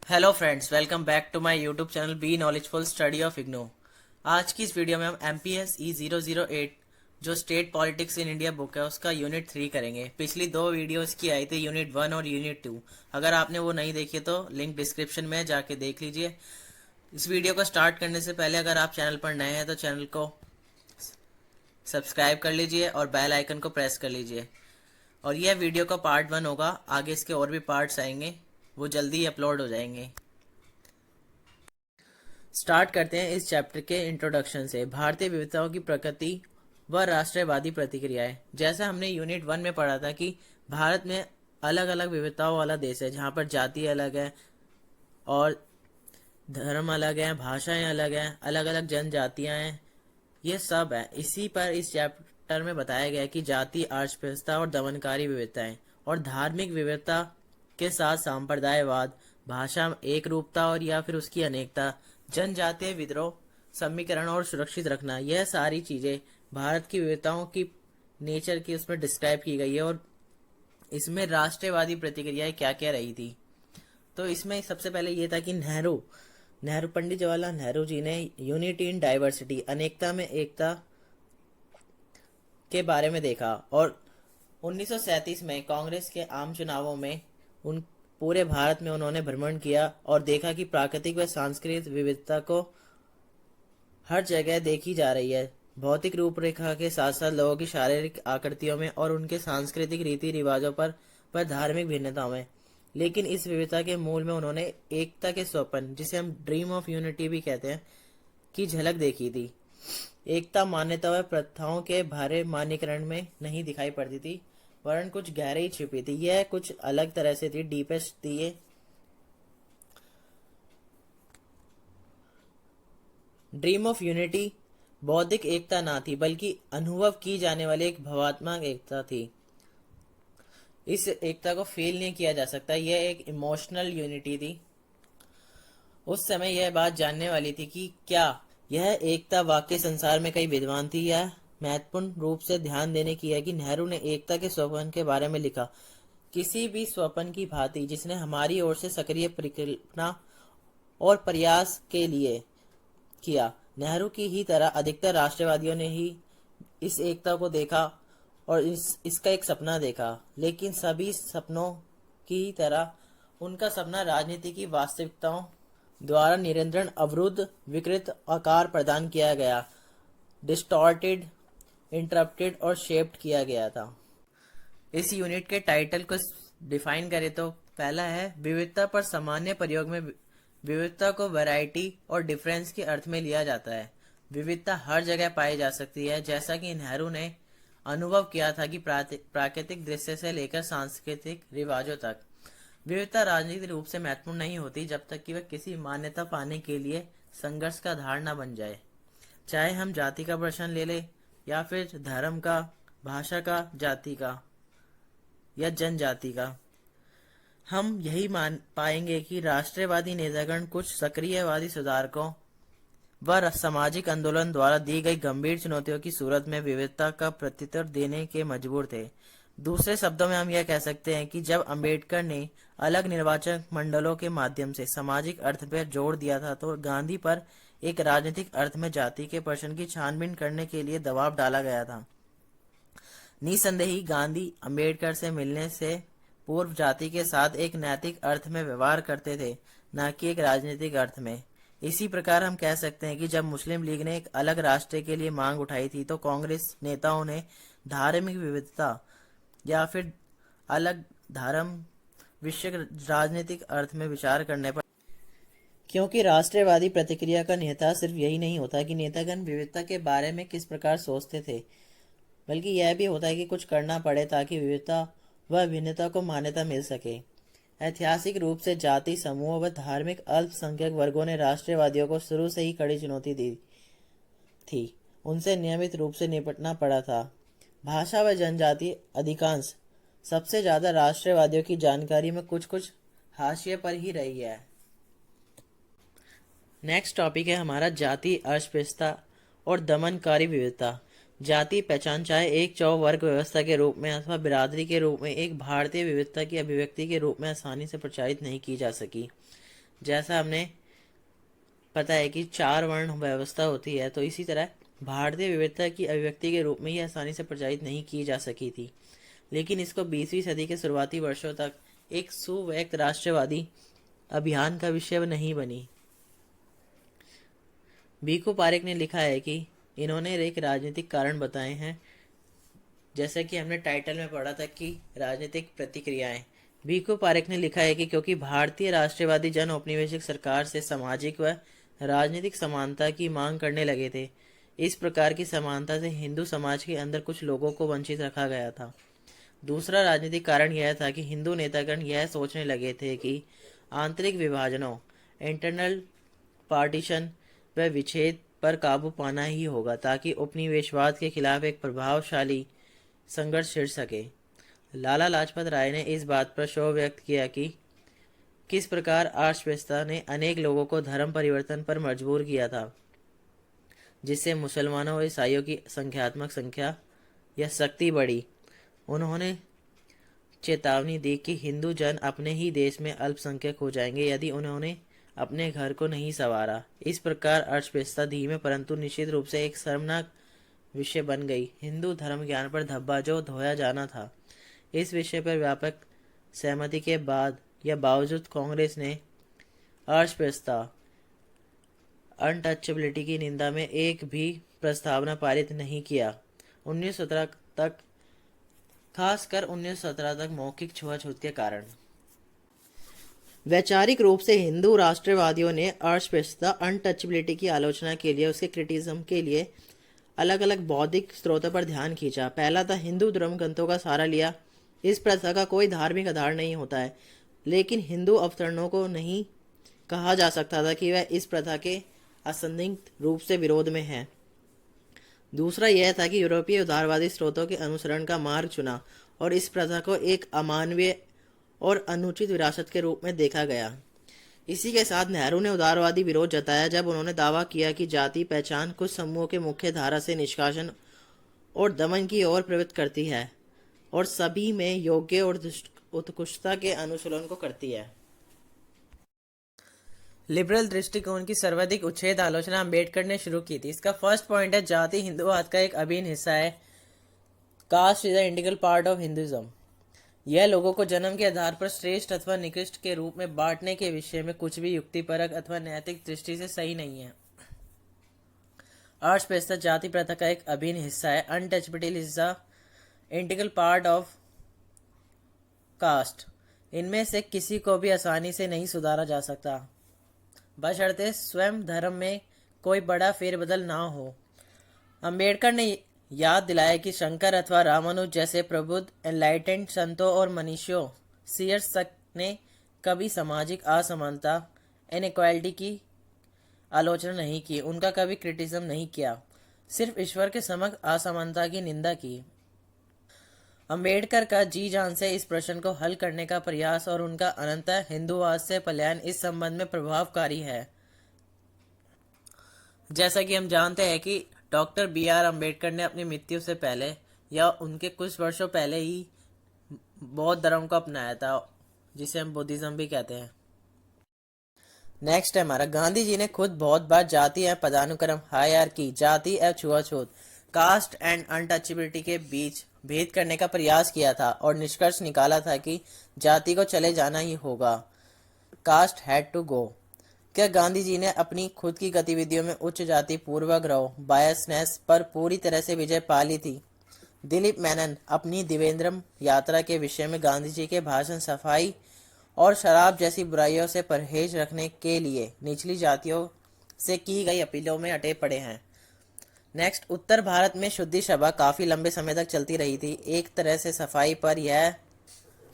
Hello friends, welcome back to my YouTube channel be knowledgeful study of IGNOU. आज की इस video में हम MPSE 008 जो state politics in India book है उसका यूनिट 3 करेंगे। पिछली दो वीडियोस की आई थी, यूनिट 1 और यूनिट 2। अगर आपने वो नहीं देखी तो लिंक डिस्क्रिप्शन में जाके देख लीजिए। इस वीडियो को स्टार्ट करने से पहले अगर आप चैनल पर नए हैं तो चैनल को सब्सक्राइब कर लीजिए और बेल आइकन को प्रेस कर लीजिए। और यह वीडियो का पार्ट 1 होगा, आगे इसके और भी पार्ट्स आएंगे, वो जल्दी ही अपलोड हो जाएंगे। स्टार्ट करते हैं इस चैप्टर के इंट्रोडक्शन से। भारतीय विविधताओं की प्रकृति व राष्ट्रवादी प्रतिक्रियाएं। जैसा हमने यूनिट 1 में पढ़ा था कि भारत में अलग अलग विविधताओं वाला देश है, जहाँ पर जाति अलग है और धर्म अलग है, भाषाएं अलग हैं, अलग अलग जनजातियां हैं, ये सब है। इसी पर इस चैप्टर में बताया गया है कि जाति, अस्पृश्यता और दमनकारी विविधताएं और धार्मिक विविधता के साथ सांप्रदायवाद, भाषा एक रूपता और या फिर उसकी अनेकता, जनजातीय विद्रोह, समीकरण और सुरक्षित रखना, यह सारी चीजें भारत की विविधताओं की नेचर की उसमें डिस्क्राइब की गई है। और इसमें राष्ट्रवादी प्रतिक्रियाएं क्या क्या रही थी, तो इसमें सबसे पहले ये था कि नेहरू पंडित जवाहरलाल नेहरू जी ने यूनिटी इन डाइवर्सिटी, अनेकता में एकता के बारे में देखा। और 1937 में कांग्रेस के आम चुनावों में उन पूरे भारत में उन्होंने भ्रमण किया और देखा कि प्राकृतिक व सांस्कृतिक विविधता को हर जगह देखी जा रही है। भौतिक रूपरेखा के साथ साथ लोगों की शारीरिक आकृतियों में और उनके सांस्कृतिक रीति रिवाजों पर धार्मिक भिन्नताओं में। लेकिन इस विविधता के मूल में उन्होंने एकता के स्वप्न, जिसे हम ड्रीम ऑफ यूनिटी भी कहते हैं, की झलक देखी थी। एकता मान्यता व प्रथाओं के भारे मान्यकरण में नहीं दिखाई पड़ती थी, वरन कुछ गहराई छिपी थी। यह कुछ अलग तरह से थी, डीपेस्ट थी ये। ड्रीम ऑफ यूनिटी बौद्धिक एकता ना थी, बल्कि अनुभव की जाने वाली एक भावात्मक एकता थी। इस एकता को फील नहीं किया जा सकता, यह एक इमोशनल यूनिटी थी। उस समय यह बात जानने वाली थी कि क्या यह एकता वाकई संसार में कई विद्वान थी। यह महत्वपूर्ण रूप से ध्यान देने की है कि नेहरू ने एकता के स्वप्न के बारे में लिखा, किसी भी स्वप्न की भांति जिसने हमारी ओर से सक्रिय परिकल्पना और प्रयास के लिए किया। नेहरू की ही तरह अधिकतर राष्ट्रवादियों ने ही इस एकता को देखा और इसका एक सपना देखा, लेकिन सभी सपनों की तरह उनका सपना राजनीति की वास्तविकताओं द्वारा निरंतर अवरुद्ध, विकृत आकार प्रदान किया गया, डिस्टॉर्टेड, इंटरप्टेड और शेप्ड किया गया था। इस यूनिट के टाइटल को डिफाइन करें तो पहला है विविधता, पर सामान्य प्रयोग में विविधता को वैरायटी और डिफरेंस के अर्थ में लिया जाता है। विविधता हर जगह पाई जा सकती है, जैसा कि नेहरू ने अनुभव किया था कि प्राकृतिक दृश्य से लेकर सांस्कृतिक रिवाजों तक। विविधता राजनीतिक रूप से महत्वपूर्ण नहीं होती जब तक कि वह किसी मान्यता पाने के लिए संघर्ष का आधार न बन जाए। चाहे हम जाति का प्रश्न ले ले या फिर धर्म का, भाषा का, जाति का या जनजाति का, हम यही मान पाएंगे कि राष्ट्रवादी नेतागण कुछ सक्रियवादी सुधारकों व सामाजिक आंदोलन द्वारा दी गई गंभीर चुनौतियों की सूरत में विविधता का प्रत्युत्तर देने के मजबूर थे। दूसरे शब्दों में हम यह कह सकते हैं कि जब अंबेडकर ने अलग निर्वाचन मंडलों के माध्यम से सामाजिक अर्थ पर जोर दिया था, तो गांधी पर एक राजनीतिक अर्थ में जाति के प्रश्न की छानबीन करने के लिए दबाव डाला गया था। निसंदेही गांधी अंबेडकर से मिलने से पूर्व जाति के साथ एक नैतिक अर्थ में व्यवहार करते थे, न कि एक राजनीतिक अर्थ में। इसी प्रकार हम कह सकते हैं कि जब मुस्लिम लीग ने एक अलग राष्ट्र के लिए मांग उठाई थी, तो कांग्रेस नेताओं ने धार्मिक विविधता या फिर अलग धर्म विषयक राजनीतिक अर्थ में विचार करने पर, क्योंकि राष्ट्रवादी प्रतिक्रिया का निहितार्थ सिर्फ यही नहीं होता कि नेतागण विविधता के बारे में किस प्रकार सोचते थे, बल्कि यह भी होता है कि कुछ करना पड़े ताकि विविधता व भिन्नता को मान्यता मिल सके। ऐतिहासिक रूप से जाति समूह व धार्मिक अल्पसंख्यक वर्गों ने राष्ट्रवादियों को शुरू से ही कड़ी चुनौती दी थी, उनसे नियमित रूप से निपटना पड़ा था। भाषा व जनजाति अधिकांश सबसे ज्यादा राष्ट्रवादियों की जानकारी में कुछ कुछ हाशिए पर ही रही है। नेक्स्ट टॉपिक है हमारा जाति अस्पृश्यता और दमनकारी विविधता। जाति पहचान चाहे एक चौ वर्ग व्यवस्था के रूप में अथवा बिरादरी के रूप में एक भारतीय विविधता की अभिव्यक्ति के रूप में आसानी से प्रचारित नहीं की जा सकी। जैसा हमने पता है कि 4 वर्ण व्यवस्था होती है, तो इसी तरह भारतीय विविधता की अभिव्यक्ति के रूप में ही आसानी से प्रचारित नहीं की जा सकी थी। लेकिन इसको 20वीं सदी के शुरुआती वर्षों तक एक सुव्यक्त राष्ट्रवादी अभियान का विषय नहीं बनी। बीकू पारेख ने लिखा है कि इन्होंने एक राजनीतिक कारण बताए हैं, जैसा कि हमने टाइटल में पढ़ा था कि राजनीतिक प्रतिक्रियाएं। बीकू पारेख ने लिखा है कि क्योंकि भारतीय राष्ट्रवादी जन औपनिवेशिक सरकार से सामाजिक व राजनीतिक समानता की मांग करने लगे थे, इस प्रकार की समानता से हिंदू समाज के अंदर कुछ लोगों को वंचित रखा गया था। दूसरा राजनीतिक कारण यह था कि हिंदू नेतागण यह सोचने लगे थे कि आंतरिक विभाजनों, इंटरनल पार्टीशन व विच्छेद पर काबू पाना ही होगा ताकि उपनिवेशवाद के खिलाफ एक प्रभावशाली संघर्ष छिड़ सके। लाला लाजपत राय ने इस बात पर क्षोभ व्यक्त किया कि किस प्रकार अर्थव्यवस्था ने अनेक लोगों को धर्म परिवर्तन पर मजबूर किया था, जिससे मुसलमानों और ईसाइयों की संख्यात्मक संख्या या शक्ति बढ़ी। उन्होंने चेतावनी दी कि हिंदू जन अपने ही देश में अल्पसंख्यक हो जाएंगे यदि उन्होंने अपने घर को नहीं संवारा। इस प्रकार अर्थव्यवस्था धीमे परंतु निश्चित रूप से एक शर्मनाक विषय बन गई। हिंदू धर्म ज्ञान पर धब्बा जो धोया जाना था, इस विषय पर व्यापक सहमति के बाद या बावजूद कांग्रेस ने अर्थव्यवस्था अनटचेबिलिटी की निंदा में एक भी प्रस्तावना पारित नहीं किया। 1917 तक, खासकर 1917 तक मौखिक छुआछूत के कारण वैचारिक रूप से हिंदू राष्ट्रवादियों ने अर्थव्यवस्था अनटचेबिलिटी की आलोचना के लिए, उसके क्रिटिसिज्म के लिए अलग अलग बौद्धिक स्रोतों पर ध्यान खींचा। पहला था हिंदू धर्म ग्रंथों का सहारा लिया। इस प्रथा का कोई धार्मिक आधार नहीं होता है, लेकिन हिंदू अवतरणों को नहीं कहा जा सकता था कि वह इस प्रथा के असंदिग्ध रूप से विरोध में है। दूसरा यह था कि यूरोपीय उदारवादी स्रोतों के अनुसरण का मार्ग चुना और इस प्रथा को एक अमानवीय और अनुचित विरासत के रूप में देखा गया। इसी के साथ नेहरू ने उदारवादी विरोध जताया जब उन्होंने दावा किया कि जाति पहचान कुछ समूहों के मुख्य धारा से निष्कासन और दमन की ओर प्रवृत्त करती है और सभी में योग्य और उत्कृष्टता के अनुशीलन को करती है। लिबरल दृष्टिकोण की सर्वाधिक उच्छेद आलोचना अम्बेडकर ने शुरू की थी। इसका फर्स्ट पॉइंट है, जाति हिंदूवाद का एक अभिन्न हिस्सा है। Caste is a integral part of Hinduism. यह लोगों को जन्म के आधार पर श्रेष्ठ अथवा निकृष्ट के रूप में बांटने के विषय में कुछ भी युक्तिपरक अथवा नैतिक दृष्टि से सही नहीं है। अर्थव्यवस्था जाति प्रथा का एक अभिन्न हिस्सा है। Untouchability is a integral part of caste. इनमें से किसी को भी आसानी से नहीं सुधारा जा सकता, बशर्ते स्वयं धर्म में कोई बड़ा फेरबदल ना हो। अंबेडकर ने याद दिलाया कि शंकर अथवा रामानुज जैसे प्रबुद्ध एनलाइटेंड संतों और मनीषियों सीयर्स ने कभी सामाजिक असमानता इनइक्वालिटी की आलोचना नहीं की, उनका कभी क्रिटिसिज्म नहीं किया, सिर्फ ईश्वर के समक्ष असमानता की निंदा की। अंबेडकर का जी जान से इस प्रश्न को हल करने का प्रयास और उनका अनंतः हिंदूवाद से पलायन इस संबंध में प्रभावकारी है। जैसा कि हम जानते हैं कि डॉक्टर बी.आर. अम्बेडकर ने अपनी मृत्यु से पहले या उनके कुछ वर्षों पहले ही बौद्ध धर्म को अपनाया था, जिसे हम बुद्धिज्म भी कहते हैं। नेक्स्ट है हमारा, गांधी जी ने खुद बहुत बार जाति एवं पदानुक्रम हायरार्की, जाति एवं छुआछूत, कास्ट एंड अनटचेबिलिटी के बीच भेद करने का प्रयास किया था और निष्कर्ष निकाला था कि जाति को चले जाना ही होगा। Caste had to go. क्या गांधी जी ने अपनी खुद की गतिविधियों में उच्च जाति पूर्वाग्रह बायसनेस पर पूरी तरह से विजय पा ली थी? दिलीप मेनन अपनी त्रिवेंद्रम यात्रा के विषय में गांधी जी के भाषण सफाई और शराब जैसी बुराइयों से परहेज रखने के लिए निचली जातियों से की गई अपीलों में अटे पड़े हैं। नेक्स्ट, उत्तर भारत में शुद्धि सभा काफी लंबे समय तक चलती रही थी। एक तरह से सफाई पर यह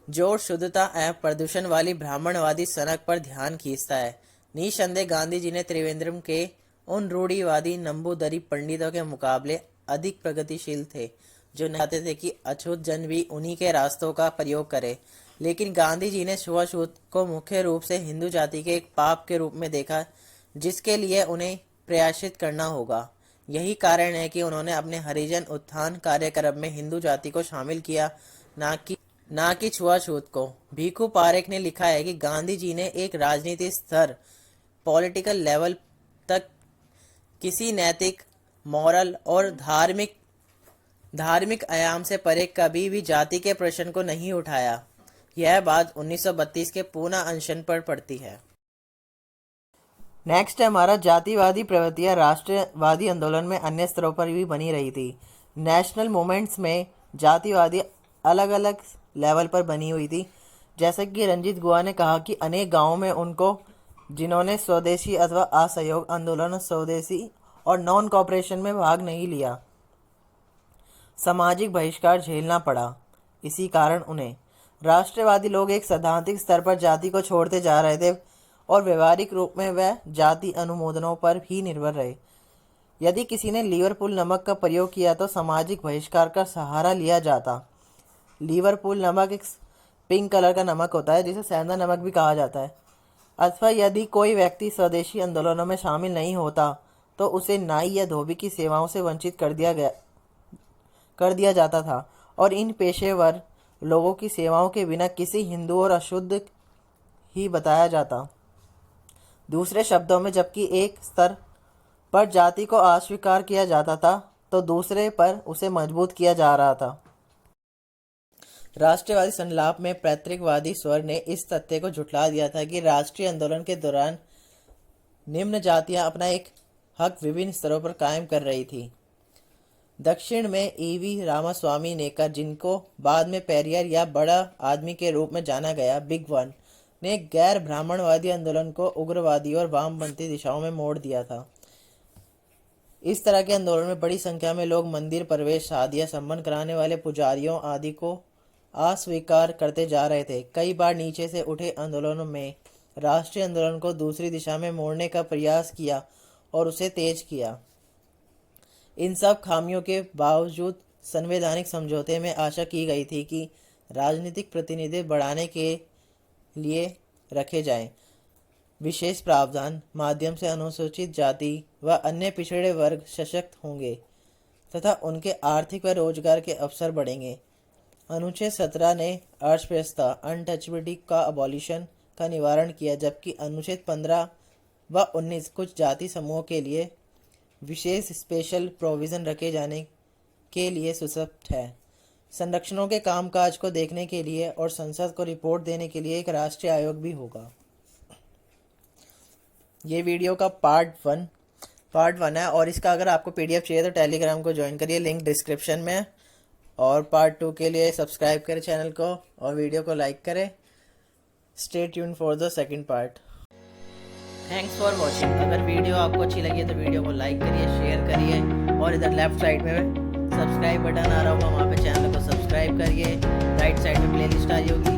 जोर शुद्धता एवं प्रदूषण वाली ब्राह्मणवादी सनक पर ध्यान खींचता है। निसंदेह गांधी जी ने त्रिवेंद्रम के उन रूढ़िवादी नंबूदरी पंडितों के मुकाबले अधिक प्रगतिशील थे, जो चाहते थे कि अछूत जन भी उन्हीं के रास्तों का प्रयोग करे। लेकिन गांधी जी ने छुआछूत को मुख्य रूप से हिंदू जाति के एक पाप के रूप में देखा, जिसके लिए उन्हें प्रायश्चित करना होगा। यही कारण है कि उन्होंने अपने हरिजन उत्थान कार्यक्रम में हिंदू जाति को शामिल किया, ना कि छुआछूत को। भीखू पारेख ने लिखा है कि गांधी जी ने एक राजनीतिक स्तर, पॉलिटिकल लेवल तक किसी नैतिक, मॉरल और धार्मिक आयाम से परे कभी भी जाति के प्रश्न को नहीं उठाया। यह बात 1932 के पूना अनशन पर पड़ती है। नेक्स्ट है हमारा जातिवादी प्रवृत्तियां राष्ट्रवादी आंदोलन में अन्य स्तरों पर भी बनी रही थी। नेशनल मूवमेंट्स में जातिवादी अलग अलग लेवल पर बनी हुई थी। जैसे कि रंजीत गुहा ने कहा कि अनेक गांवों में उनको, जिन्होंने स्वदेशी अथवा असहयोग आंदोलन, स्वदेशी और नॉन कॉपरेशन में भाग नहीं लिया, सामाजिक बहिष्कार झेलना पड़ा। इसी कारण उन्हें राष्ट्रवादी लोग एक सैद्धांतिक स्तर पर जाति को छोड़ते जा रहे थे और व्यवहारिक रूप में वह जाति अनुमोदनों पर भी निर्भर रहे। यदि किसी ने लिवरपूल नमक का प्रयोग किया तो सामाजिक बहिष्कार का सहारा लिया जाता। लिवरपूल नमक एक पिंक कलर का नमक होता है जिसे सेंधा नमक भी कहा जाता है। अथवा यदि कोई व्यक्ति स्वदेशी आंदोलनों में शामिल नहीं होता तो उसे नाई या धोबी की सेवाओं से वंचित कर दिया जाता था और इन पेशेवर लोगों की सेवाओं के बिना किसी हिंदू और अशुद्ध ही बताया जाता। दूसरे शब्दों में, जबकि एक स्तर पर जाति को अस्वीकार किया जाता था तो दूसरे पर उसे मजबूत किया जा रहा था। राष्ट्रवादी संलाप में पैतृकवादी स्वर ने इस तथ्य को झुठला दिया था कि राष्ट्रीय आंदोलन के दौरान निम्न जातियां अपना एक हक विभिन्न स्तरों पर कायम कर रही थी। दक्षिण में ईवी रामास्वामी नेकर, जिनको बाद में पेरियार या बड़ा आदमी के रूप में जाना गया, बिग वन, ने गैर ब्राह्मणवादी आंदोलन को उग्रवादी और वामपंथी दिशाओं में मोड़ दिया था। इस तरह के आंदोलन में बड़ी संख्या में लोग मंदिर प्रवेश, शादियां संपन्न कराने वाले पुजारियों आदि को अस्वीकार करते जा रहे थे। कई बार नीचे से उठे आंदोलनों में राष्ट्रीय आंदोलन को दूसरी दिशा में मोड़ने का प्रयास किया और उसे तेज किया। इन सब खामियों के बावजूद संवैधानिक समझौते में आशा की गई थी कि राजनीतिक प्रतिनिधित्व बढ़ाने के लिए रखे जाएं। विशेष प्रावधान माध्यम से अनुसूचित जाति व अन्य पिछड़े वर्ग सशक्त होंगे तथा उनके आर्थिक व रोजगार के अवसर बढ़ेंगे। अनुच्छेद 17 ने अस्पृश्यता, अनटचेबिलिटी का अबॉलिशन का निवारण किया, जबकि अनुच्छेद 15 व 19 कुछ जाति समूहों के लिए विशेष स्पेशल प्रोविज़न रखे जाने के लिए सुस्पष्ट है। संरक्षणों के कामकाज को देखने के लिए और संसद को रिपोर्ट देने के लिए एक राष्ट्रीय आयोग भी होगा। ये वीडियो का पार्ट वन है और इसका अगर आपको पीडीएफ चाहिए तो टेलीग्राम को ज्वाइन करिए, लिंक डिस्क्रिप्शन में है। और पार्ट 2 के लिए सब्सक्राइब करें चैनल को और वीडियो को लाइक करें। Stay tune for the second part. Thanks for watching. अगर वीडियो आपको अच्छी लगी तो वीडियो को लाइक करिए, शेयर करिए और इधर लेफ्ट साइड में सब्सक्राइब बटन आ रहा होगा, वहाँ पे चैनल को सब्सक्राइब करिए। राइट साइड में प्लेलिस्ट आ रही होगी,